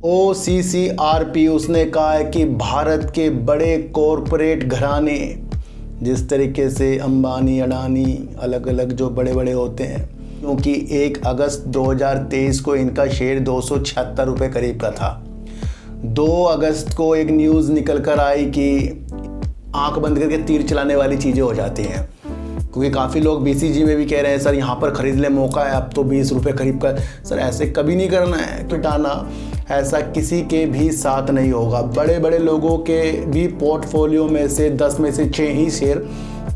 OCCRP उसने कहा है कि भारत के बड़े कॉरपोरेट घराने, जिस तरीके से अंबानी, अडानी, अलग अलग जो बड़े बड़े होते हैं, क्योंकि 1 अगस्त 2023 को इनका शेयर 276 रुपये करीब का था। 2 अगस्त को एक न्यूज़ निकल कर आई कि आंख बंद करके तीर चलाने वाली चीज़ें हो जाती हैं, क्योंकि काफ़ी लोग BCG में भी कह रहे हैं सर यहाँ पर ख़रीद ले, मौका है, अब तो 20 रुपये करीब का। सर ऐसे कभी नहीं करना है, पिटाना ऐसा किसी के भी साथ नहीं होगा। बड़े बड़े लोगों के भी पोर्टफोलियो में से 10 में से 6 ही शेयर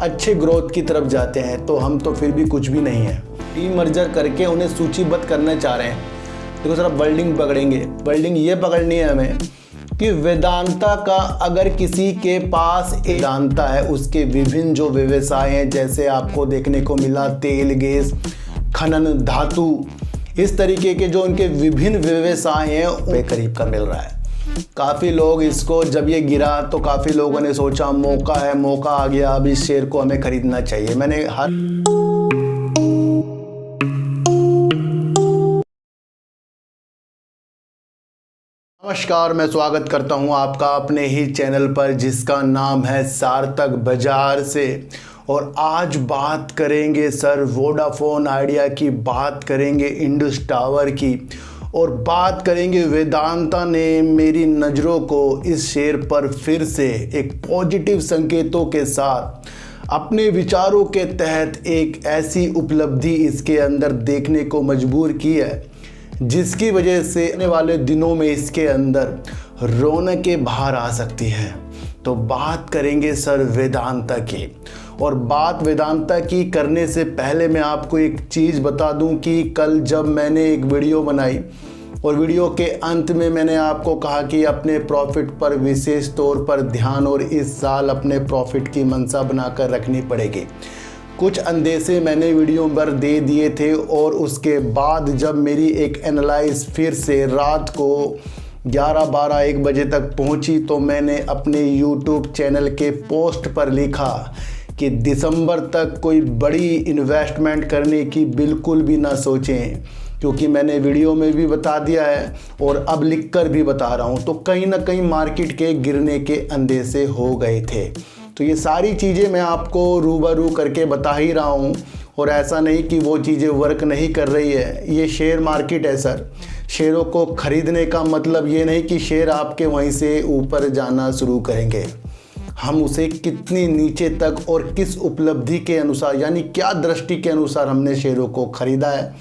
अच्छे ग्रोथ की तरफ जाते हैं, तो हम तो फिर भी कुछ भी नहीं है। डीमर्जर करके उन्हें सूचीबद्ध करना चाह रहे हैं। देखो सर, अब वर्ल्डिंग पकड़ेंगे। वर्ल्डिंग ये पकड़नी है हमें कि वेदांता का अगर किसी के पास वेदांता है, उसके विभिन्न जो व्यवसाय हैं, जैसे आपको देखने को मिला तेल, गैस, खनन, धातु, इस तरीके के जो उनके विभिन्न व्यवसाय हैं वे करीब का मिल रहा है। काफ़ी लोग इसको, जब ये गिरा तो काफ़ी लोगों ने सोचा मौका है, मौका आ गया, अब इस शेयर को हमें खरीदना चाहिए। मैंने नमस्कार, मैं स्वागत करता हूं आपका अपने ही चैनल पर जिसका नाम है सार्थक बाजार से। और आज बात करेंगे सर वोडाफोन आइडिया की, बात करेंगे इंडस टावर की, और बात करेंगे वेदांता ने मेरी नज़रों को इस शेयर पर फिर से एक पॉजिटिव संकेतों के साथ अपने विचारों के तहत एक ऐसी उपलब्धि इसके अंदर देखने को मजबूर की है, जिसकी वजह से आने वाले दिनों में इसके अंदर रौनकें बाहर आ सकती है। तो बात करेंगे सर वेदांता की। और बात वेदांता की करने से पहले मैं आपको एक चीज़ बता दूं कि कल जब मैंने एक वीडियो बनाई और वीडियो के अंत में मैंने आपको कहा कि अपने प्रॉफिट पर विशेष तौर पर ध्यान और इस साल अपने प्रॉफिट की मंशा बनाकर रखनी पड़ेगी। कुछ अंदेशे मैंने वीडियो पर दे दिए थे, और उसके बाद जब मेरी एक एनालाइज फिर से रात को 11, 12, 1 बजे तक पहुंची, तो मैंने अपने YouTube चैनल के पोस्ट पर लिखा कि दिसंबर तक कोई बड़ी इन्वेस्टमेंट करने की बिल्कुल भी ना सोचें, क्योंकि मैंने वीडियो में भी बता दिया है और अब लिख कर भी बता रहा हूं, तो कहीं ना कहीं मार्केट के गिरने के अंदेशे हो गए थे। तो ये सारी चीज़ें मैं आपको रूबरू करके बता ही रहा हूँ, और ऐसा नहीं कि वो चीज़ें वर्क नहीं कर रही है। ये शेयर मार्केट है सर। शेयरों को ख़रीदने का मतलब ये नहीं कि शेयर आपके वहीं से ऊपर जाना शुरू करेंगे। हम उसे कितनी नीचे तक और किस उपलब्धि के अनुसार, यानी क्या दृष्टि के अनुसार हमने शेयरों को ख़रीदा है,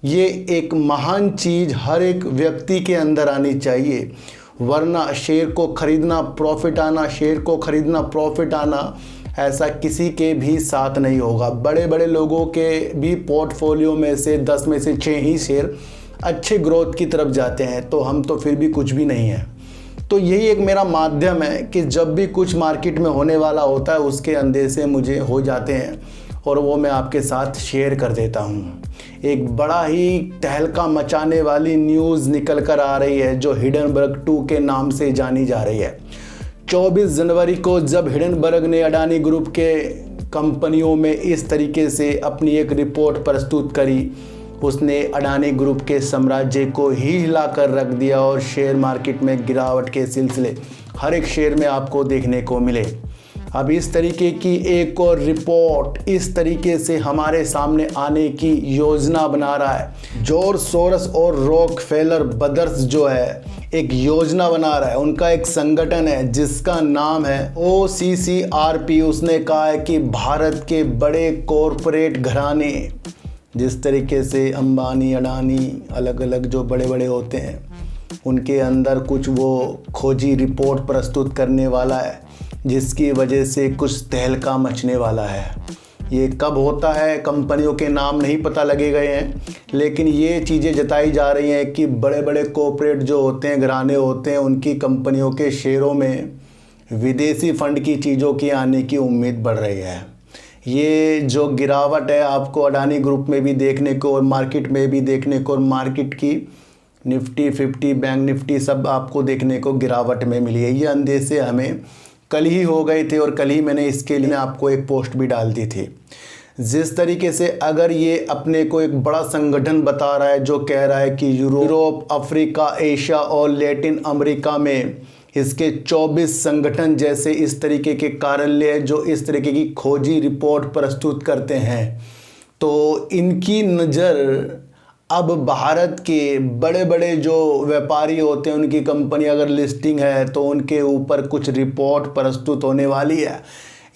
ये एक महान चीज़ हर एक व्यक्ति के अंदर आनी चाहिए। वरना शेयर को खरीदना प्रॉफिट आना, शेयर को खरीदना प्रॉफिट आना, ऐसा किसी के भी साथ नहीं होगा। बड़े बड़े लोगों के भी पोर्टफोलियो में से 10 में से 6 ही शेयर अच्छे ग्रोथ की तरफ जाते हैं, तो हम तो फिर भी कुछ भी नहीं है। तो यही एक मेरा माध्यम है कि जब भी कुछ मार्केट में होने वाला होता है उसके अंदेशे मुझे हो जाते हैं, और वो मैं आपके साथ शेयर कर देता हूँ। एक बड़ा ही तहलका मचाने वाली न्यूज़ निकल कर आ रही है, जो हिडनबर्ग 2 के नाम से जानी जा रही है। 24 जनवरी को जब हिडनबर्ग ने अडानी ग्रुप के कंपनियों में इस तरीके से अपनी एक रिपोर्ट प्रस्तुत करी, उसने अडानी ग्रुप के साम्राज्य को ही हिला कर रख दिया, और शेयर मार्केट में गिरावट के सिलसिले हर एक शेयर में आपको देखने को मिले। अब इस तरीके की एक और रिपोर्ट इस तरीके से हमारे सामने आने की योजना बना रहा है। जॉर्ज सोरोस और रॉकफेलर ब्रदर्स जो है एक योजना बना रहा है, उनका एक संगठन है जिसका नाम है OCCRP। उसने कहा है कि भारत के बड़े कॉरपोरेट घराने, जिस तरीके से अंबानी, अडानी, अलग अलग जो बड़े बड़े होते हैं, उनके अंदर कुछ वो खोजी रिपोर्ट प्रस्तुत करने वाला है, जिसकी वजह से कुछ तहलका मचने वाला है। ये कब होता है, कंपनियों के नाम नहीं पता लगे गए हैं, लेकिन ये चीज़ें जताई जा रही हैं कि बड़े बड़े कॉर्पोरेट जो होते हैं, घराने होते हैं, उनकी कंपनियों के शेयरों में विदेशी फंड की चीज़ों की आने की उम्मीद बढ़ रही है। ये जो गिरावट है आपको अडानी ग्रुप में भी देखने को और मार्केट में भी देखने को, और मार्केट की निफ्टी 50, बैंक निफ्टी सब आपको देखने को गिरावट में मिली है। ये अंदेशे हमें कल ही हो गए थे, और कल ही मैंने इसके लिए आपको एक पोस्ट भी डाल दी थी। जिस तरीके से अगर ये अपने को एक बड़ा संगठन बता रहा है जो कह रहा है कि यूरोप, अफ्रीका, एशिया और लैटिन अमेरिका में इसके 24 संगठन जैसे इस तरीके के कार्यालय जो इस तरीके की खोजी रिपोर्ट प्रस्तुत करते हैं, तो इनकी नज़र अब भारत के बड़े बड़े जो व्यापारी होते हैं उनकी कंपनी अगर लिस्टिंग है तो उनके ऊपर कुछ रिपोर्ट प्रस्तुत होने वाली है।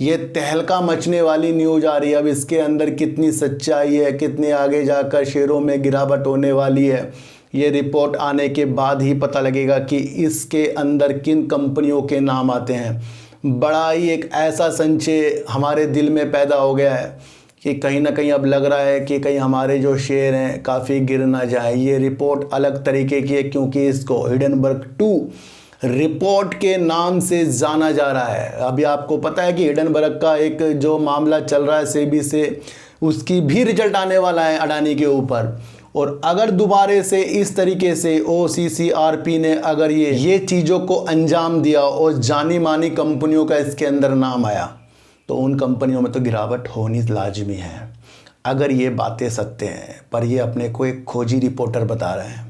ये तहलका मचने वाली न्यूज़ आ रही है। अब इसके अंदर कितनी सच्चाई है, कितने आगे जाकर शेयरों में गिरावट होने वाली है, ये रिपोर्ट आने के बाद ही पता लगेगा कि इसके अंदर किन कंपनियों के नाम आते हैं। बड़ा ही एक ऐसा संशय हमारे दिल में पैदा हो गया है कि कहीं ना कहीं अब लग रहा है कि कहीं हमारे जो शेयर हैं काफ़ी गिर ना जाए। ये रिपोर्ट अलग तरीके की है क्योंकि इसको हिडनबर्ग 2 रिपोर्ट के नाम से जाना जा रहा है। अभी आपको पता है कि हिडनबर्ग का एक जो मामला चल रहा है सेबी से, उसकी भी रिजल्ट आने वाला है अडानी के ऊपर। और अगर दोबारा से इस तरीके से OCCRP ने अगर ये चीज़ों को अंजाम दिया और जानी मानी कंपनियों का इसके अंदर नाम आया तो उन कंपनियों में तो गिरावट होनी लाजमी है। अगर ये बातें सत्य हैं, पर ये अपने को एक खोजी रिपोर्टर बता रहे हैं।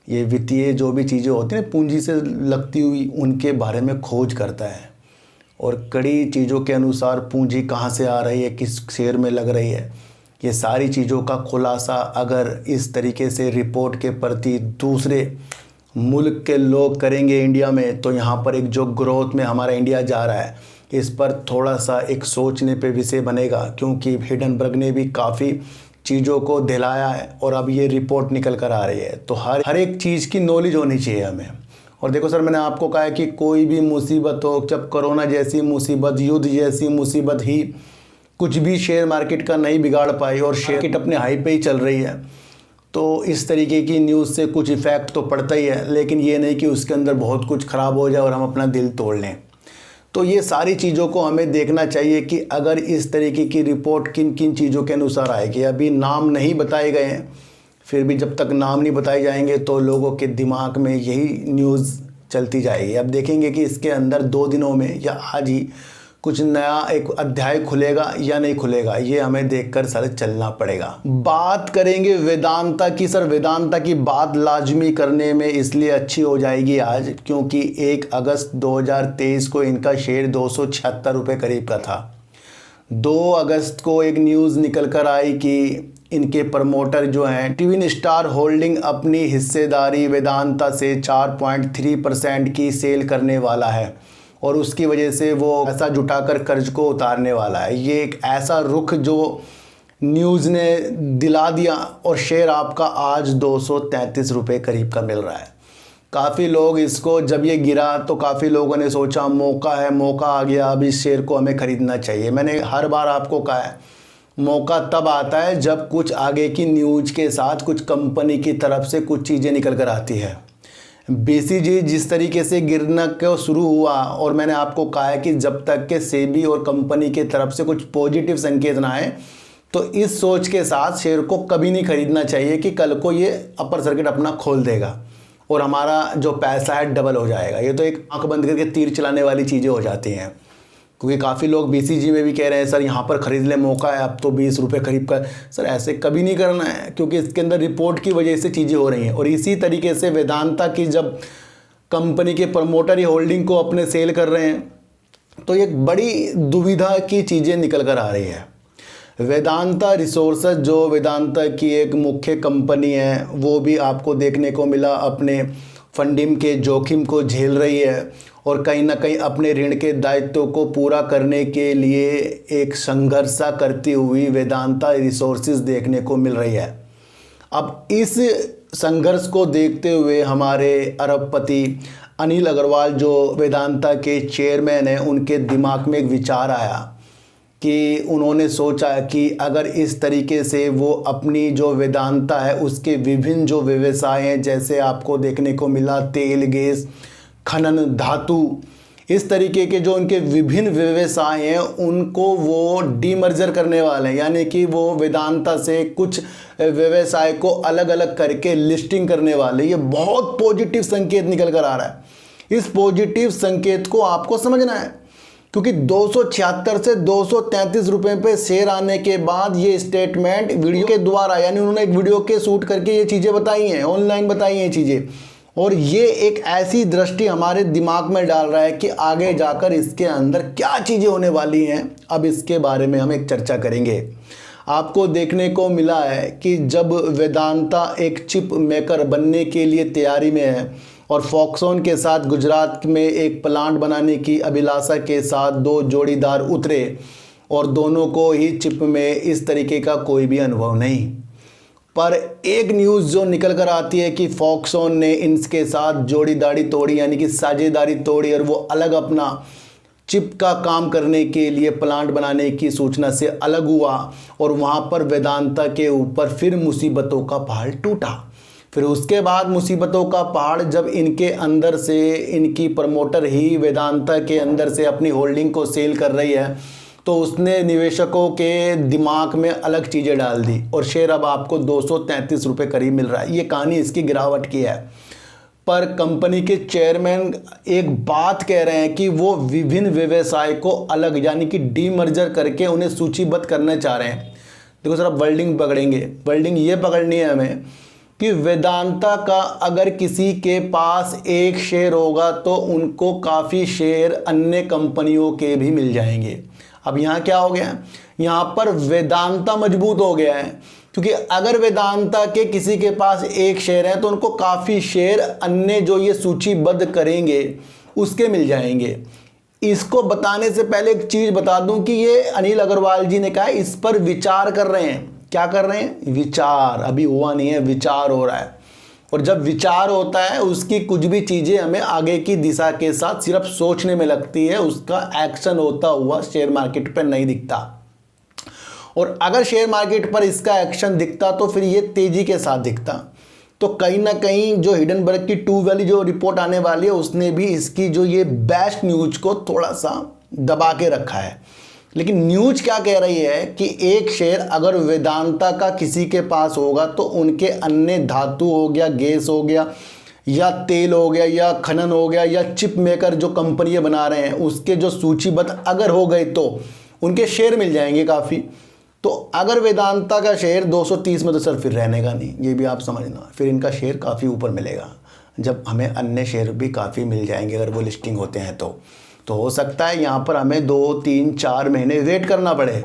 ये वित्तीय जो भी चीज़ें होती हैं पूंजी से लगती हुई, उनके बारे में खोज करता है और कड़ी चीज़ों के अनुसार पूंजी कहाँ से आ रही है, किस शेयर में लग रही है, ये सारी चीज़ों का खुलासा अगर इस तरीके से रिपोर्ट के प्रति दूसरे मुल्क के लोग करेंगे इंडिया में, तो यहाँ पर एक जो ग्रोथ में हमारा इंडिया जा रहा है इस पर थोड़ा सा एक सोचने पे विषय बनेगा। क्योंकि हिडनबर्ग ने भी काफ़ी चीज़ों को दिलाया है और अब ये रिपोर्ट निकल कर आ रही है, तो हर एक चीज़ की नॉलेज होनी चाहिए हमें। और देखो सर, मैंने आपको कहा है कि कोई भी मुसीबत हो, जब कोरोना जैसी मुसीबत, युद्ध जैसी मुसीबत ही कुछ भी शेयर मार्केट का नहीं बिगाड़ पाई और शेयर मार्केट अपने हाई पे ही चल रही है, तो इस तरीके की न्यूज़ से कुछ इफ़ेक्ट तो पड़ता ही है, लेकिन ये नहीं कि उसके अंदर बहुत कुछ ख़राब हो जाए और हम अपना दिल तोड़ लें। तो ये सारी चीज़ों को हमें देखना चाहिए कि अगर इस तरीके की रिपोर्ट किन किन चीज़ों के अनुसार आएगी। अभी नाम नहीं बताए गए हैं, फिर भी जब तक नाम नहीं बताए जाएंगे तो लोगों के दिमाग में यही न्यूज़ चलती जाएगी। अब देखेंगे कि इसके अंदर 2 दिनों में या आज ही कुछ नया एक अध्याय खुलेगा या नहीं खुलेगा, ये हमें देखकर सर चलना पड़ेगा। बात करेंगे वेदांता की। सर, वेदांता की बात लाजमी करने में इसलिए अच्छी हो जाएगी आज क्योंकि 1 अगस्त 2023 को इनका शेयर 276 रुपये करीब का था। 2 अगस्त को एक न्यूज़ निकल कर आई कि इनके प्रमोटर जो हैं ट्विन स्टार होल्डिंग अपनी हिस्सेदारी वेदांता से 4.3% की सेल करने वाला है और उसकी वजह से वो पैसा जुटाकर कर्ज को उतारने वाला है। ये एक ऐसा रुख जो न्यूज़ ने दिला दिया और शेयर आपका आज 233 रुपये करीब का मिल रहा है। काफ़ी लोग इसको, जब ये गिरा तो काफ़ी लोगों ने सोचा मौका है, मौका आ गया, अब इस शेयर को हमें ख़रीदना चाहिए। मैंने हर बार आपको कहा है मौका तब आता है जब कुछ आगे की न्यूज़ के साथ कुछ कंपनी की तरफ से कुछ चीज़ें निकल कर आती है। BCG जिस तरीके से गिरना को शुरू हुआ और मैंने आपको कहा है कि जब तक के सेबी और कंपनी के तरफ से कुछ पॉजिटिव संकेत ना आए तो इस सोच के साथ शेयर को कभी नहीं खरीदना चाहिए कि कल को ये अपर सर्किट अपना खोल देगा और हमारा जो पैसा है डबल हो जाएगा। ये तो एक आंख बंद करके तीर चलाने वाली चीज़ें हो जाती हैं, क्योंकि काफ़ी लोग BCG में भी कह रहे हैं सर यहाँ पर ख़रीद ले, मौका है, अब तो 20 रुपये करीब का। सर ऐसे कभी नहीं करना है क्योंकि इसके अंदर रिपोर्ट की वजह से चीज़ें हो रही हैं। और इसी तरीके से वेदांता की जब कंपनी के प्रमोटर ही होल्डिंग को अपने सेल कर रहे हैं तो एक बड़ी दुविधा की चीज़ें निकल कर आ रही है। वेदांता रिसोर्सेज जो वेदांता की एक मुख्य कंपनी है वो भी आपको देखने को मिला अपने फंडिंग के जोखिम को झेल रही है और कहीं ना कहीं अपने ऋण के दायित्वों को पूरा करने के लिए एक संघर्ष करती हुई वेदांता रिसोर्सेज देखने को मिल रही है। अब इस संघर्ष को देखते हुए हमारे अरबपति अनिल अग्रवाल जो वेदांता के चेयरमैन हैं, उनके दिमाग में एक विचार आया कि उन्होंने सोचा कि अगर इस तरीके से वो अपनी जो वेदांता है उसके विभिन्न जो व्यवसाय हैं, जैसे आपको देखने को मिला तेल, गैस, खनन, धातु, इस तरीके के जो उनके विभिन्न व्यवसाय हैं उनको वो डीमर्जर करने वाले हैं, यानी कि वो वेदांता से कुछ व्यवसाय को अलग अलग करके लिस्टिंग करने वाले। ये बहुत पॉजिटिव संकेत निकल कर आ रहा है। इस पॉजिटिव संकेत को आपको समझना है क्योंकि 276 से 233 रुपए पे शेयर आने के बाद ये स्टेटमेंट वीडियो के द्वारा, यानी उन्होंने एक वीडियो के शूट करके ये चीज़ें बताई हैं, ऑनलाइन बताई हैं चीज़ें, और ये एक ऐसी दृष्टि हमारे दिमाग में डाल रहा है कि आगे जाकर इसके अंदर क्या चीज़ें होने वाली हैं। अब इसके बारे में हम एक चर्चा करेंगे। आपको देखने को मिला है कि जब वेदांता एक चिप मेकर बनने के लिए तैयारी में है और फॉक्सकॉन के साथ गुजरात में एक प्लांट बनाने की अभिलाषा के साथ दो जोड़ीदार उतरे और दोनों को ही चिप में इस तरीके का कोई भी अनुभव नहीं, पर एक न्यूज़ जो निकल कर आती है कि फॉक्सकॉन ने इनके साथ जोड़ीदारी तोड़ी, यानी कि साझेदारी तोड़ी, और वो अलग अपना चिप का काम करने के लिए प्लांट बनाने की सूचना से अलग हुआ और वहाँ पर वेदांता के ऊपर फिर मुसीबतों का पहाड़ टूटा। फिर उसके बाद मुसीबतों का पहाड़ जब इनके अंदर से इनकी प्रमोटर ही वेदांता के अंदर से अपनी होल्डिंग को सेल कर रही है, तो उसने निवेशकों के दिमाग में अलग चीज़ें डाल दी और शेयर अब आपको 233 रुपये करीब मिल रहा है। ये कहानी इसकी गिरावट की है। पर कंपनी के चेयरमैन एक बात कह रहे हैं कि वो विभिन्न व्यवसाय को अलग, यानी कि डीमर्जर करके उन्हें सूचीबद्ध करना चाह रहे हैं। देखो सर, अब वर्डिंग पकड़ेंगे, वर्डिंग ये पकड़नी है हमें कि वेदांता का अगर किसी के पास एक शेयर होगा तो उनको काफ़ी शेयर अन्य कंपनियों के भी मिल जाएंगे। अब यहाँ क्या हो गया है, यहाँ पर वेदांता मजबूत हो गया है, क्योंकि अगर वेदांता के किसी के पास एक शेयर है तो उनको काफ़ी शेयर अन्य जो ये सूचीबद्ध करेंगे उसके मिल जाएंगे। इसको बताने से पहले एक चीज़ बता दूं कि ये अनिल अग्रवाल जी ने कहा है, इस पर विचार कर रहे हैं। क्या कर रहे हैं? विचार, अभी हुआ नहीं है, विचार हो रहा है। और जब विचार होता है उसकी कुछ भी चीज़ें हमें आगे की दिशा के साथ सिर्फ सोचने में लगती है, उसका एक्शन होता हुआ शेयर मार्केट पर नहीं दिखता। और अगर शेयर मार्केट पर इसका एक्शन दिखता तो फिर ये तेज़ी के साथ दिखता। तो कहीं ना कहीं जो हिडनबर्ग की टू वाली जो रिपोर्ट आने वाली है उसने भी इसकी जो ये बेस्ट न्यूज़ को थोड़ा सा दबा के रखा है। लेकिन न्यूज़ क्या कह रही है कि एक शेयर अगर वेदांता का किसी के पास होगा तो उनके अन्य धातु हो गया, गैस हो गया, या तेल हो गया, या खनन हो गया, या चिप मेकर जो कंपनियां बना रहे हैं उसके जो सूचीबद्ध अगर हो गए तो उनके शेयर मिल जाएंगे काफ़ी। तो अगर वेदांता का शेयर 230 में तो सर फिर रहने का नहीं, ये भी आप समझना, फिर इनका शेयर काफ़ी ऊपर मिलेगा जब हमें अन्य शेयर भी काफ़ी मिल जाएंगे अगर वो लिस्टिंग होते हैं तो हो सकता है यहाँ पर हमें 2, 3, 4 महीने वेट करना पड़े।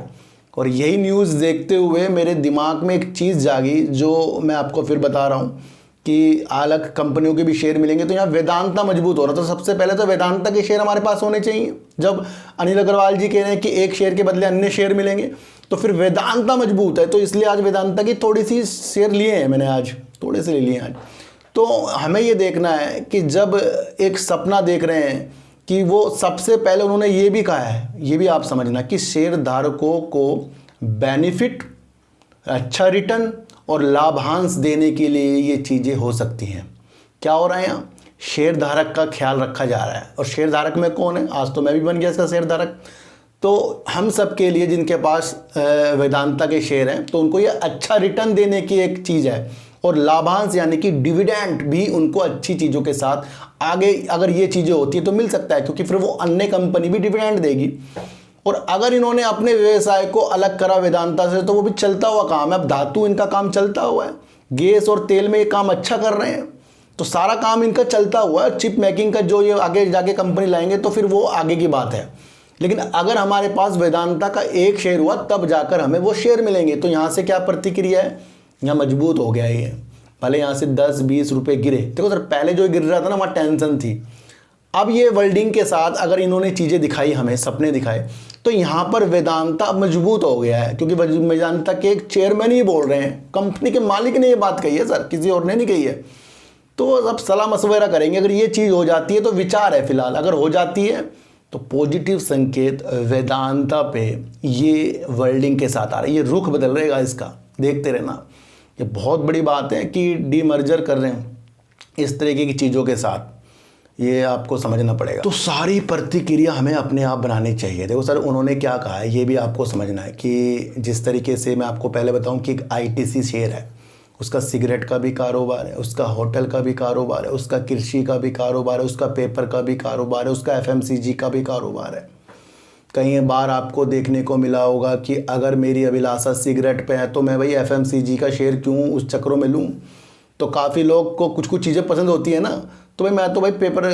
और यही न्यूज़ देखते हुए मेरे दिमाग में एक चीज़ जागी जो मैं आपको फिर बता रहा हूँ कि अलग कंपनियों के भी शेयर मिलेंगे। तो यहाँ वेदांता मजबूत हो रहा, तो सबसे पहले तो वेदांता के शेयर हमारे पास होने चाहिए। जब अनिल अग्रवाल जी कह रहे हैं कि एक शेयर के बदले अन्य शेयर मिलेंगे तो फिर वेदांता मजबूत है, तो इसलिए आज वेदांता की थोड़ी सी शेयर लिए हैं मैंने, आज थोड़े से ले लिए आज। तो हमें ये देखना है कि जब एक सपना देख रहे हैं कि वो सबसे पहले उन्होंने ये भी कहा है, ये भी आप समझना कि शेयर धारकों को बेनिफिट, अच्छा रिटर्न और लाभांश देने के लिए ये चीज़ें हो सकती हैं। क्या हो रहा है यहाँ? शेयर धारक का ख्याल रखा जा रहा है। और शेयर धारक में कौन है? आज तो मैं भी बन गया इसका शेयर धारक। तो हम सब के लिए जिनके पास वेदांता के शेयर हैं तो उनको ये अच्छा रिटर्न देने की एक चीज़ है, और लाभांश यानी कि डिविडेंड भी उनको अच्छी चीज़ों के साथ आगे अगर ये चीज़ें होती है तो मिल सकता है, क्योंकि फिर वो अन्य कंपनी भी डिविडेंड देगी। और अगर इन्होंने अपने व्यवसाय को अलग करा वेदांता से तो वो भी चलता हुआ काम है। अब धातु इनका काम चलता हुआ है, गैस और तेल में ये काम अच्छा कर रहे हैं, तो सारा काम इनका चलता हुआ है। चिप मेकिंग का जो ये आगे जाके कंपनी लाएंगे तो फिर वो आगे की बात है। लेकिन अगर हमारे पास वेदांता का एक शेयर हुआ तब जाकर हमें वो शेयर मिलेंगे। तो यहाँ से क्या प्रतिक्रिया है? यहाँ मजबूत हो गया है ये। भले यहाँ से 10-20 रुपये गिरे, देखो सर पहले जो गिर रहा था ना वहाँ टेंशन थी। अब ये वर्डिंग के साथ अगर इन्होंने चीज़ें दिखाई, हमें सपने दिखाए, तो यहाँ पर वेदांता मजबूत हो गया है, क्योंकि वेदांता के एक चेयरमैन ही बोल रहे हैं, कंपनी के मालिक ने ये बात कही है सर, किसी और ने नहीं कही है। तो अब सलाह मशवरा करेंगे। अगर ये चीज़ हो जाती है तो विचार है फिलहाल, अगर हो जाती है तो पॉजिटिव संकेत वेदांता पे ये वर्डिंग के साथ आ रहा है, ये रुख बदल रहेगा इसका, देखते रहना। ये बहुत बड़ी बात है कि डीमर्जर कर रहे हैं इस तरीके की चीज़ों के साथ, ये आपको समझना पड़ेगा। तो सारी प्रतिक्रिया हमें अपने आप बनानी चाहिए। देखो सर उन्होंने क्या कहा है ये भी आपको समझना है कि जिस तरीके से मैं आपको पहले बताऊं कि एक आईटीसी शेयर है, उसका सिगरेट का भी कारोबार है, उसका होटल का भी कारोबार है, उसका कृषि का भी कारोबार है, उसका पेपर का भी कारोबार है, उसका एफएमसीजी का भी कारोबार है। कई बार आपको देखने को मिला होगा कि अगर मेरी अभिलाषा सिगरेट पे है तो मैं भाई FMCG का शेयर क्यों उस चक्रों में लूँ। तो काफ़ी लोग को कुछ कुछ चीज़ें पसंद होती है ना, तो भाई मैं तो भाई पेपर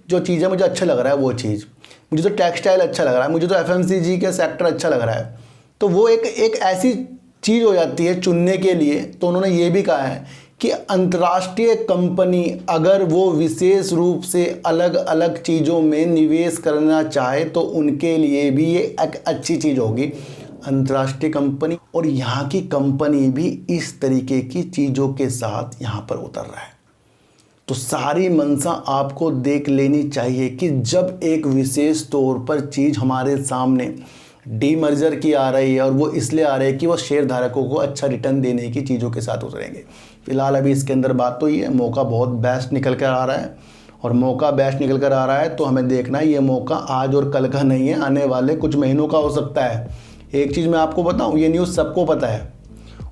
जो चीज़ें मुझे अच्छा लग रहा है वो चीज़, मुझे तो टेक्सटाइल अच्छा लग रहा है, मुझे तो FMCG का सेक्टर अच्छा लग रहा है, तो वो एक ऐसी चीज़ हो जाती है चुनने के लिए। तो उन्होंने ये भी कहा है कि अंतर्राष्ट्रीय कंपनी अगर वो विशेष रूप से अलग अलग चीज़ों में निवेश करना चाहे तो उनके लिए भी ये एक अच्छी चीज़ होगी, अंतर्राष्ट्रीय कंपनी। और यहाँ की कंपनी भी इस तरीके की चीज़ों के साथ यहाँ पर उतर रहा है। तो सारी मंशा आपको देख लेनी चाहिए कि जब एक विशेष तौर पर चीज़ हमारे सामने डीमर्जर की आ रही है और वो इसलिए आ रही है कि वो शेयर धारकों को अच्छा रिटर्न देने की चीज़ों के साथ उतरेंगे। फिलहाल अभी इसके अंदर बात तो ये है, मौका बहुत बेस्ट निकल कर आ रहा है, और मौका बेस्ट निकल कर आ रहा है तो हमें देखना है ये मौका आज और कल का नहीं है, आने वाले कुछ महीनों का हो सकता है। एक चीज़ मैं आपको बताऊँ, ये न्यूज़ सबको पता है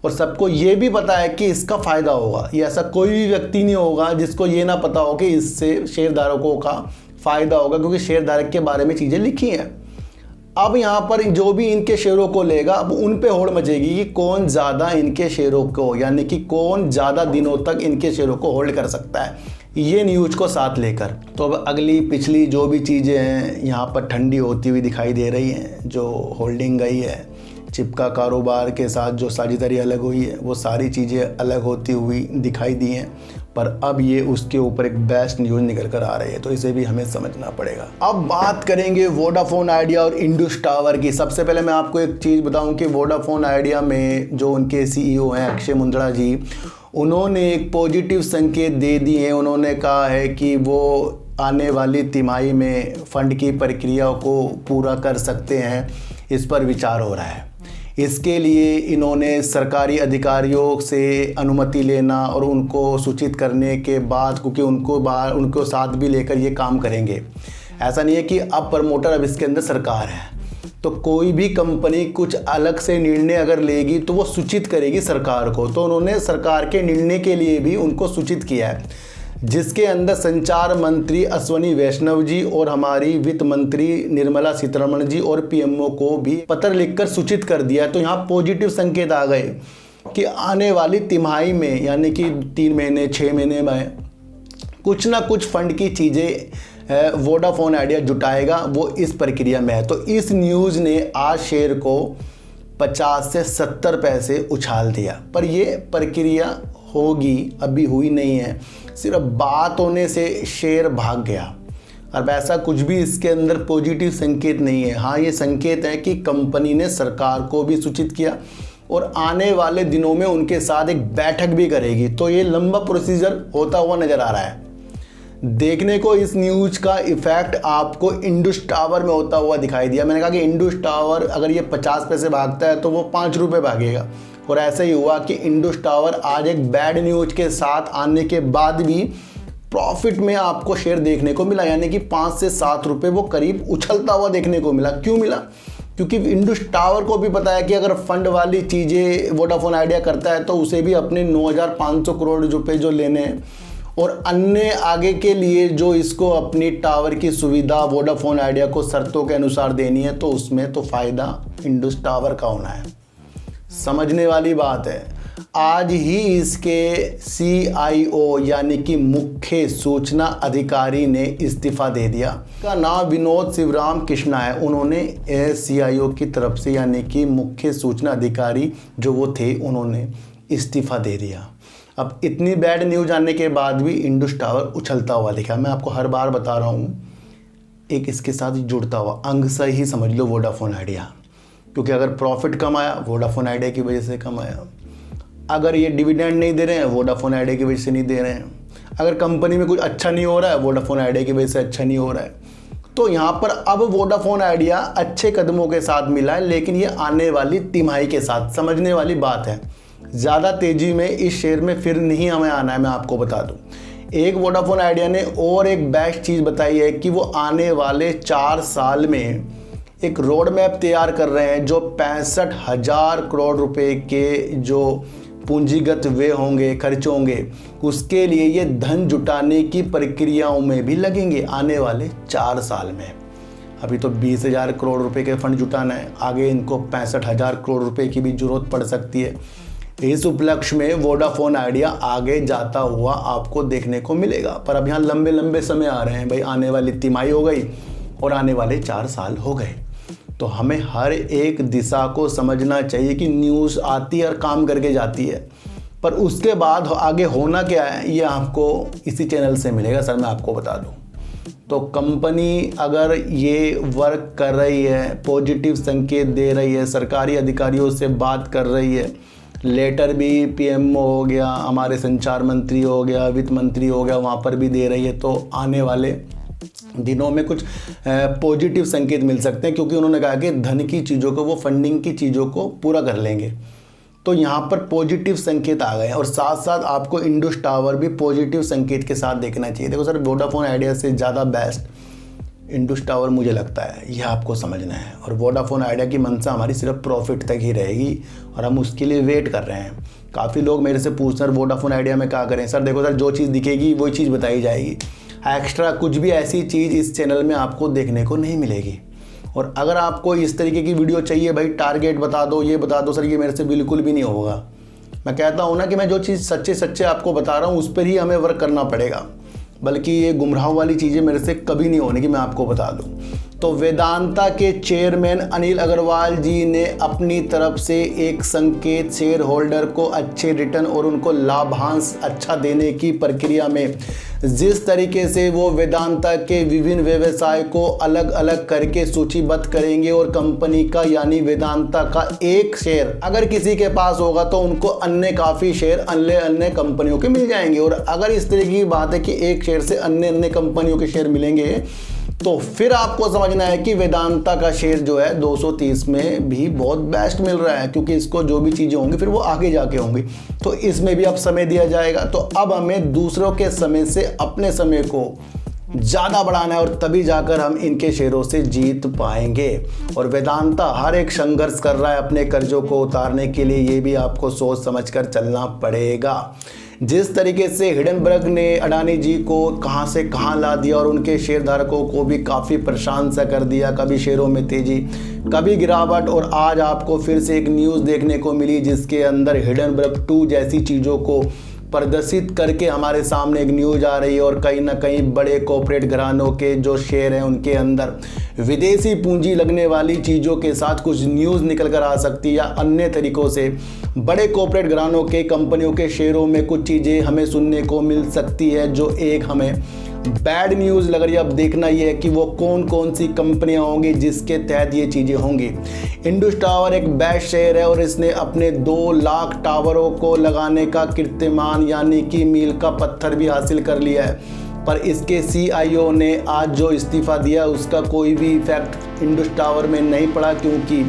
और सबको ये भी पता है कि इसका फ़ायदा होगा। ये ऐसा कोई भी व्यक्ति नहीं होगा जिसको ये ना पता हो कि इससे शेयरधारकों का फ़ायदा होगा, क्योंकि शेयरधारक के बारे में चीज़ें लिखी हैं। अब यहाँ पर जो भी इनके शेयरों को लेगा अब उन पे होड़ मचेगी कि कौन ज़्यादा इनके शेयरों को, यानी कि कौन ज़्यादा दिनों तक इनके शेयरों को होल्ड कर सकता है, ये न्यूज़ को साथ लेकर। तो अब अगली पिछली जो भी चीज़ें हैं यहाँ पर ठंडी होती हुई दिखाई दे रही हैं। जो होल्डिंग गई है चिप का कारोबार के साथ, जो साझेदारी अलग हुई है, वो सारी चीज़ें अलग होती हुई दिखाई दी हैं, पर अब ये उसके ऊपर एक बेस्ट न्यूज़ निकल कर आ रही है, तो इसे भी हमें समझना पड़ेगा। अब बात करेंगे वोडाफोन आइडिया और इंडस टावर की। सबसे पहले मैं आपको एक चीज़ बताऊं कि वोडाफोन आइडिया में जो उनके CEO हैं अक्षय मुंद्रा जी, उन्होंने एक पॉजिटिव संकेत दे दिए हैं। उन्होंने कहा है कि वो आने वाली तिमाही में फंड की प्रक्रिया को पूरा कर सकते हैं, इस पर विचार हो रहा है। इसके लिए इन्होंने सरकारी अधिकारियों से अनुमति लेना और उनको सूचित करने के बाद, क्योंकि उनको साथ भी लेकर ये काम करेंगे। ऐसा नहीं है कि अब प्रमोटर, अब इसके अंदर सरकार है, तो कोई भी कंपनी कुछ अलग से निर्णय अगर लेगी तो वो सूचित करेगी सरकार को। तो उन्होंने सरकार के निर्णय के लिए भी उनको सूचित किया है, जिसके अंदर संचार मंत्री अश्विनी वैष्णव जी और हमारी वित्त मंत्री निर्मला सीतारमण जी और PMO को भी पत्र लिखकर सूचित कर दिया। तो यहाँ पॉजिटिव संकेत आ गए कि आने वाली तिमाही में, यानी कि 3 महीने 6 महीने में कुछ ना कुछ फंड की चीज़ें वोडाफोन आइडिया जुटाएगा, वो इस प्रक्रिया में है। तो इस न्यूज़ ने आज शेयर को 50 से 70 पैसे उछाल दिया, पर ये प्रक्रिया होगी, अभी हुई नहीं है, सिर्फ बात होने से शेयर भाग गया। अब ऐसा कुछ भी इसके अंदर पॉजिटिव संकेत नहीं है। हाँ, ये संकेत है कि कंपनी ने सरकार को भी सूचित किया और आने वाले दिनों में उनके साथ एक बैठक भी करेगी। तो ये लंबा प्रोसीजर होता हुआ नज़र आ रहा है। देखने को इस न्यूज़ का इफेक्ट आपको इंडस टावर में होता हुआ दिखाई दिया। मैंने कहा कि इंडस टावर अगर ये 50 पैसे भागता है तो वो 5 रुपये भागेगा, और ऐसा ही हुआ कि इंडस टावर आज एक बैड न्यूज़ के साथ आने के बाद भी प्रॉफिट में आपको शेयर देखने को मिला, यानी कि 5 से 7 रुपये वो करीब उछलता हुआ देखने को मिला। क्यों मिला? क्योंकि इंडस टावर को भी पता है कि अगर फंड वाली चीज़ें वोडाफोन आइडिया करता है तो उसे भी अपने 9,500 करोड़ रुपये जो लेने हैं, और अन्य आगे के लिए जो इसको अपनी टावर की सुविधा वोडाफोन आइडिया को शर्तों के अनुसार देनी है, तो उसमें तो फ़ायदा इंडस टावर का होना है। समझने वाली बात है। आज ही इसके CIO यानी कि मुख्य सूचना अधिकारी ने इस्तीफा दे दिया। का नाम विनोद शिवराम कृष्णा है। उन्होंने CIO की तरफ से, यानी कि मुख्य सूचना अधिकारी जो वो थे, उन्होंने इस्तीफा दे दिया। अब इतनी बैड न्यूज़ आने के बाद भी इंडस टावर उछलता हुआ दिखा। मैं आपको हर बार बता रहा हूँ, एक इसके साथ जुड़ता हुआ अंग से ही समझ लो वोडाफोन आइडिया, क्योंकि अगर प्रॉफिट कम आया वोडाफोन आइडिया की वजह से कम आया, अगर ये डिविडेंड नहीं दे रहे हैं वोडाफोन आइडिया की वजह से नहीं दे रहे हैं, अगर कंपनी में कुछ अच्छा नहीं हो रहा है वोडाफोन आइडिया की वजह से अच्छा नहीं हो रहा है। तो यहाँ पर अब वोडाफोन आइडिया अच्छे कदमों के साथ मिला है, लेकिन ये आने वाली तिमाही के साथ समझने वाली बात है। ज़्यादा तेज़ी में इस शेयर में फिर नहीं हमें आना है। मैं आपको बता दूँ, एक वोडाफोन आइडिया ने और एक बेस्ट चीज़ बताई है कि वो आने वाले 4 साल में एक रोड मैप तैयार कर रहे हैं, जो 65,000 करोड़ रुपए के जो पूंजीगत व्यय होंगे, खर्च होंगे, उसके लिए ये धन जुटाने की प्रक्रियाओं में भी लगेंगे आने वाले 4 साल में। अभी तो 20,000 करोड़ रुपए के फंड जुटाना है, आगे इनको 65,000 करोड़ रुपए की भी ज़रूरत पड़ सकती है। इस उपलक्ष्य में वोडाफोन आइडिया आगे जाता हुआ आपको देखने को मिलेगा। पर अब यहाँ लंबे लंबे समय आ रहे हैं भाई, आने वाली तिमाही हो गई और आने वाले 4 साल हो गए। तो हमें हर एक दिशा को समझना चाहिए कि न्यूज़ आती है और काम करके जाती है, पर उसके बाद आगे होना क्या है ये आपको इसी चैनल से मिलेगा। सर मैं आपको बता दूं, तो कंपनी अगर ये वर्क कर रही है, पॉजिटिव संकेत दे रही है, सरकारी अधिकारियों से बात कर रही है, लेटर भी पीएमओ हो गया, हमारे संचार मंत्री हो गया, वित्त मंत्री हो गया, वहाँ पर भी दे रही है, तो आने वाले दिनों में कुछ पॉजिटिव संकेत मिल सकते हैं, क्योंकि उन्होंने कहा कि धन की चीज़ों को, वो फंडिंग की चीज़ों को पूरा कर लेंगे। तो यहाँ पर पॉजिटिव संकेत आ गए हैं और साथ साथ आपको इंडस टावर भी पॉजिटिव संकेत के साथ देखना चाहिए। देखो सर, वोडाफोन आइडिया से ज़्यादा बेस्ट इंडस टावर मुझे लगता है, यह आपको समझना है। और वोडाफोन आइडिया की मंशा हमारी सिर्फ प्रॉफिट तक ही रहेगी और हम उसके लिए वेट कर रहे हैं। काफ़ी लोग मेरे से पूछ रहे हैं वोडाफोन आइडिया में क्या करें। सर देखो सर, जो चीज़ दिखेगी वही चीज़ बताई जाएगी, एक्स्ट्रा कुछ भी ऐसी चीज़ इस चैनल में आपको देखने को नहीं मिलेगी। और अगर आपको इस तरीके की वीडियो चाहिए भाई, टारगेट बता दो, ये बता दो, सर ये मेरे से बिल्कुल भी नहीं होगा। मैं कहता हूँ ना कि मैं जो चीज़ सच्चे सच्चे आपको बता रहा हूँ उस पर ही हमें वर्क करना पड़ेगा, बल्कि ये गुमराह वाली चीज़ें मेरे से कभी नहीं होने की मैं आपको बता दूँ। तो वेदांता के चेयरमैन अनिल अग्रवाल जी ने अपनी तरफ से एक संकेत शेयर होल्डर को अच्छे रिटर्न और उनको लाभांश अच्छा देने की प्रक्रिया में जिस तरीके से वो वेदांता के विभिन्न व्यवसाय को अलग अलग करके सूचीबद्ध करेंगे और कंपनी का यानी वेदांता का एक शेयर अगर किसी के पास होगा तो उनको अन्य काफ़ी शेयर अन्य कंपनियों के मिल जाएंगे। और अगर इस तरह की बात है कि एक शेयर से अन्य कंपनियों के शेयर मिलेंगे, तो फिर आपको समझना है कि वेदांता का शेयर जो है 230 में भी बहुत बेस्ट मिल रहा है, क्योंकि इसको जो भी चीज़ें होंगी फिर वो आगे जाके होंगी। तो इसमें भी अब समय दिया जाएगा। तो अब हमें दूसरों के समय से अपने समय को ज़्यादा बढ़ाना है और तभी जाकर हम इनके शेयरों से जीत पाएंगे। और वेदांता हर एक संघर्ष कर रहा है अपने कर्जों को उतारने के लिए, ये भी आपको सोच समझकर चलना पड़ेगा। जिस तरीके से हिडनबर्ग ने अडानी जी को कहां से कहां ला दिया और उनके शेयरधारकों को भी काफ़ी परेशान सा कर दिया, कभी शेयरों में तेजी कभी गिरावट, और आज आपको फिर से एक न्यूज़ देखने को मिली जिसके अंदर हिडनबर्ग 2 जैसी चीज़ों को प्रदर्शित करके हमारे सामने एक न्यूज़ आ रही है। और कहीं ना कहीं बड़े कॉर्पोरेट घरानों के जो शेयर हैं उनके अंदर विदेशी पूंजी लगने वाली चीज़ों के साथ कुछ न्यूज़ निकल कर आ सकती है, या अन्य तरीक़ों से बड़े कॉर्पोरेट घरानों के कंपनियों के शेयरों में कुछ चीज़ें हमें सुनने को मिल सकती है जो एक हमें बैड न्यूज़ लग रही है। अब देखना ये है कि वो कौन कौन सी कंपनियां होंगी जिसके तहत ये चीज़ें होंगी। इंडस टावर एक बेस्ट शेयर है और इसने अपने 2 लाख टावरों को लगाने का कीर्तिमान यानी कि मील का पत्थर भी हासिल कर लिया है। पर इसके CIO ने आज जो इस्तीफ़ा दिया उसका कोई भी इफेक्ट इंडस टावर में नहीं पड़ा, क्योंकि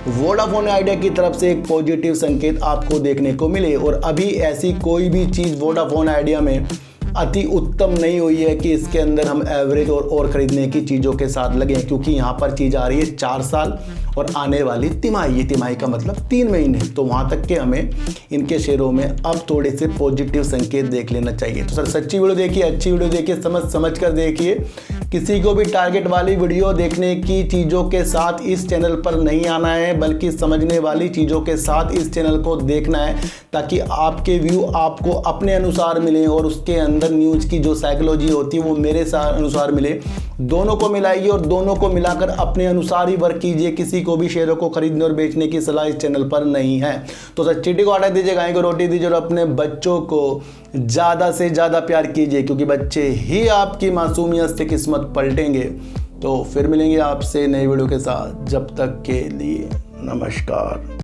वोडाफोन आइडिया की तरफ से एक पॉजिटिव संकेत आपको देखने को मिले। और अभी ऐसी कोई भी चीज़ वोडाफोन आइडिया में अति उत्तम नहीं हुई है कि इसके अंदर हम एवरेज और खरीदने की चीज़ों के साथ लगे, क्योंकि यहाँ पर चीज़ आ रही है 4 साल और आने वाली तिमाही, ये तिमाही का मतलब 3 महीने। तो वहाँ तक के हमें इनके शेयरों में अब थोड़े से पॉजिटिव संकेत देख लेना चाहिए। तो सर सच्ची वीडियो देखिए, अच्छी वीडियो देखिए, समझ कर देखिए। किसी को भी टारगेट वाली वीडियो देखने की चीज़ों के साथ इस चैनल पर नहीं आना है, बल्कि समझने वाली चीज़ों के साथ इस चैनल को देखना है, ताकि आपके व्यू आपको अपने अनुसार मिले और उसके अंदर न्यूज़ की जो साइकोलॉजी होती है वो मेरे अनुसार मिले। दोनों को मिलाइए और दोनों को मिलाकर अपने अनुसार ही वर्क कीजिए। किसी को भी शेयरों को खरीदने और बेचने की सलाह इस चैनल पर नहीं है। तो सर चीटी को आटा दीजिए, गाय को रोटी दीजिए और अपने बच्चों को ज़्यादा से ज़्यादा प्यार कीजिए, क्योंकि बच्चे ही आपकी मासूमियत से किस्मत पलटेंगे। तो फिर मिलेंगे आपसे नई वीडियो के साथ, जब तक के लिए नमस्कार।